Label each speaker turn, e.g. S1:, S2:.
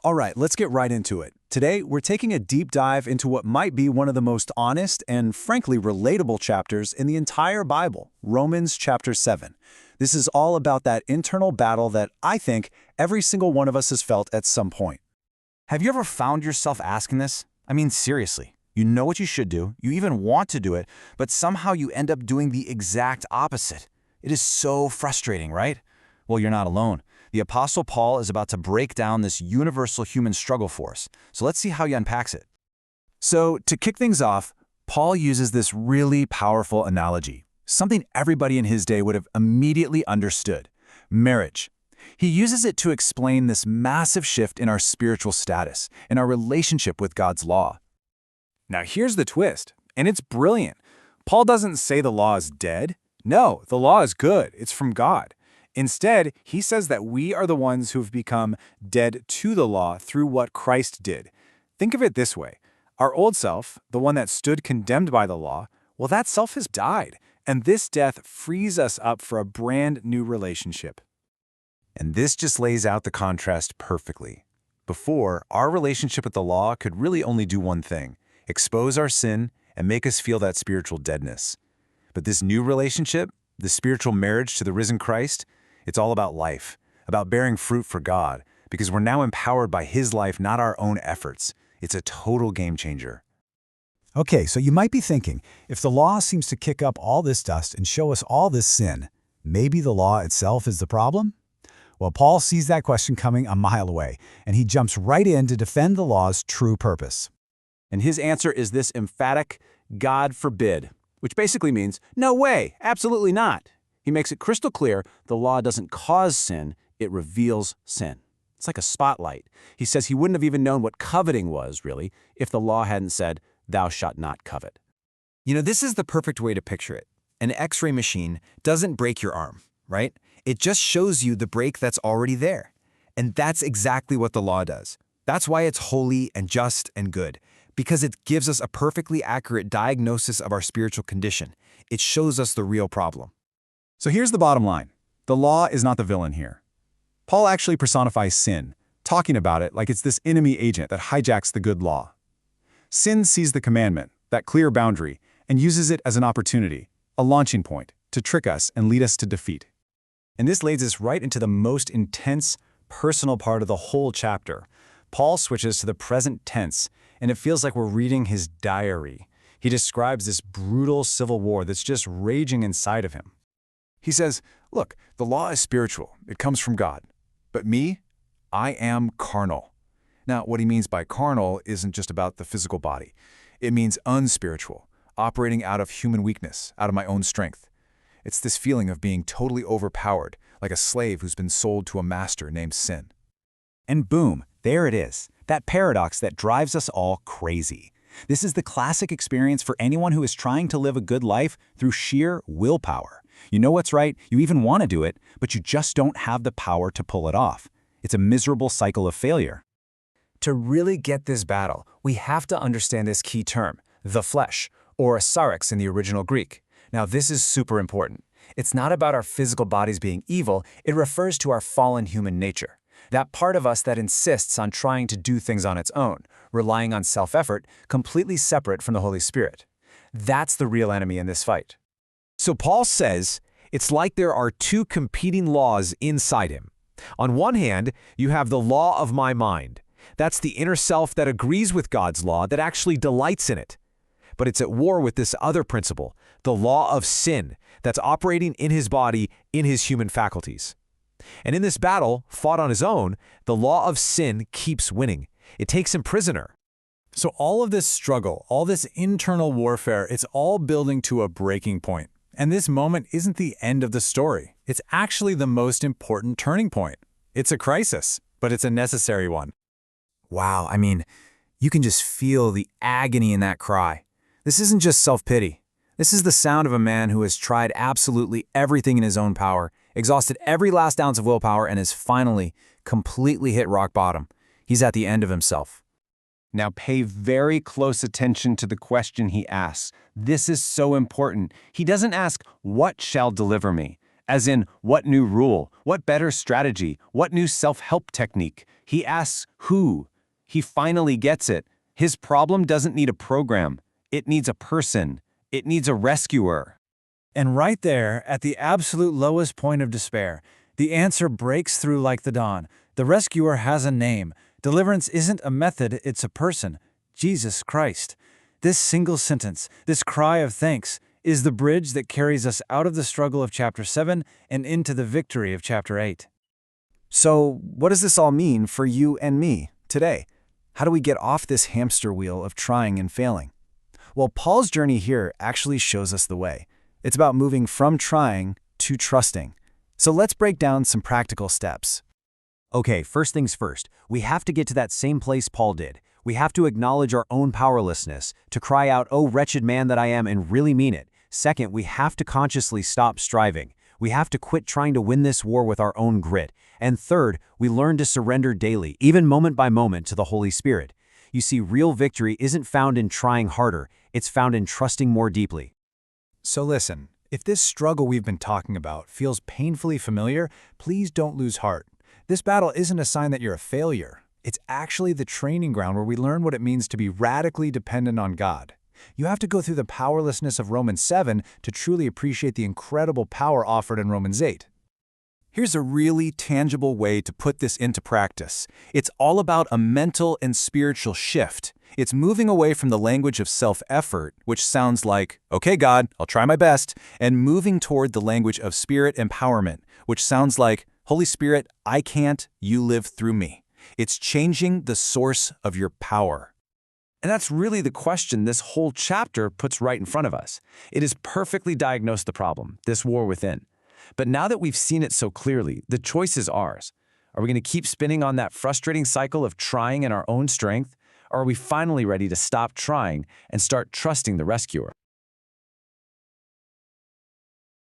S1: All right, let's get right into it. Today, we're taking a deep dive into what might be one of the most honest and frankly relatable chapters in the entire Bible, Romans chapter 7. This is all about that internal battle that I think every single one of us has felt at some point.
S2: Have you ever found yourself asking this? I mean, seriously. You know what you should do, you even want to do it, but somehow you end up doing the exact opposite. It is so frustrating, right? Well, you're not alone. The Apostle Paul is about to break down this universal human struggle for us. So let's see how he unpacks it.
S1: So, to kick things off, Paul uses this really powerful analogy, something everybody in his day would have immediately understood: marriage. He uses it to explain this massive shift in our spiritual status, in our relationship with God's law. Now here's the twist, and it's brilliant. Paul doesn't say the law is dead. No, the law is good. It's from God. Instead, he says that we are the ones who've become dead to the law through what Christ did. Think of it this way. Our old self, the one that stood condemned by the law, well, that self has died, and this death frees us up for a brand new relationship.
S2: And this just lays out the contrast perfectly. Before, our relationship with the law could really only do one thing: expose our sin and make us feel that spiritual deadness. But this new relationship, the spiritual marriage to the risen Christ, it's all about life, about bearing fruit for God, because we're now empowered by His life, not our own efforts. It's a total game changer.
S3: Okay, so you might be thinking, if the law seems to kick up all this dust and show us all this sin, maybe the law itself is the problem? Well, Paul sees that question coming a mile away, and he jumps right in to defend the law's true purpose.
S1: And his answer is this emphatic, God forbid, which basically means, no way, absolutely not. He makes it crystal clear the law doesn't cause sin, it reveals sin. It's like a spotlight. He says he wouldn't have even known what coveting was, really, if the law hadn't said, thou shalt not covet.
S2: You know, this is the perfect way to picture it. An X-ray machine doesn't break your arm, right? It just shows you the break that's already there. And that's exactly what the law does. That's why it's holy and just and good, because it gives us a perfectly accurate diagnosis of our spiritual condition. It shows us the real problem.
S1: So here's the bottom line. The law is not the villain here. Paul actually personifies sin, talking about it like it's this enemy agent that hijacks the good law. Sin sees the commandment, that clear boundary, and uses it as an opportunity, a launching point, to trick us and lead us to defeat. And this leads us right into the most intense, personal part of the whole chapter. Paul switches to the present tense, and it feels like we're reading his diary. He describes this brutal civil war that's just raging inside of him. He says, look, the law is spiritual. It comes from God. But me, I am carnal. Now, what he means by carnal isn't just about the physical body. It means unspiritual, operating out of human weakness, out of my own strength. It's this feeling of being totally overpowered, like a slave who's been sold to a master named sin.
S3: And boom, there it is, that paradox that drives us all crazy. This is the classic experience for anyone who is trying to live a good life through sheer willpower. You know what's right, you even want to do it, but you just don't have the power to pull it off. It's a miserable cycle of failure.
S4: To really get this battle, we have to understand this key term, the flesh, or sarx in the original Greek. Now, this is super important. It's not about our physical bodies being evil, it refers to our fallen human nature. That part of us that insists on trying to do things on its own, relying on self-effort, completely separate from the Holy Spirit. That's the real enemy in this fight.
S5: So Paul says it's like there are two competing laws inside him. On one hand, you have the law of my mind. That's the inner self that agrees with God's law, that actually delights in it. But it's at war with this other principle, the law of sin, that's operating in his body, in his human faculties. And in this battle, fought on his own, the law of sin keeps winning. It takes him prisoner.
S1: So all of this struggle, all this internal warfare, it's all building to a breaking point. And this moment isn't the end of the story. It's actually the most important turning point. It's a crisis, but it's a necessary one.
S4: Wow, I mean, you can just feel the agony in that cry. This isn't just self-pity. This is the sound of a man who has tried absolutely everything in his own power, exhausted every last ounce of willpower, and has finally completely hit rock bottom. He's at the end of himself.
S2: Now pay very close attention to the question he asks. This is so important. He doesn't ask, what shall deliver me?
S1: As in, what new rule? What better strategy? What new self-help technique? He asks who. He finally gets it. His problem doesn't need a program. It needs a person. It needs a rescuer.
S6: And right there, at the absolute lowest point of despair, the answer breaks through like the dawn. The rescuer has a name. Deliverance isn't a method, it's a person. Jesus Christ. This single sentence, this cry of thanks, is the bridge that carries us out of the struggle of chapter 7 and into the victory of chapter 8.
S3: So, what does this all mean for you and me today? How do we get off this hamster wheel of trying and failing? Well, Paul's journey here actually shows us the way. It's about moving from trying to trusting. So let's break down some practical steps.
S7: Okay, first things first, we have to get to that same place Paul did. We have to acknowledge our own powerlessness, to cry out, "Oh, wretched man that I am," and really mean it. Second, we have to consciously stop striving. We have to quit trying to win this war with our own grit. And third, we learn to surrender daily, even moment by moment, to the Holy Spirit. You see, real victory isn't found in trying harder, it's found in trusting more deeply.
S6: So listen, if this struggle we've been talking about feels painfully familiar, please don't lose heart. This battle isn't a sign that you're a failure. It's actually the training ground where we learn what it means to be radically dependent on God. You have to go through the powerlessness of Romans 7 to truly appreciate the incredible power offered in Romans 8.
S1: Here's a really tangible way to put this into practice. It's all about a mental and spiritual shift. It's moving away from the language of self-effort, which sounds like, "Okay, God, I'll try my best," and moving toward the language of spirit empowerment, which sounds like, "Holy Spirit, I can't, you live through me." It's changing the source of your power. And that's really the question this whole chapter puts right in front of us. It has perfectly diagnosed the problem, this war within. But now that we've seen it so clearly, the choice is ours. Are we going to keep spinning on that frustrating cycle of trying in our own strength? Or are we finally ready to stop trying and start trusting the rescuer?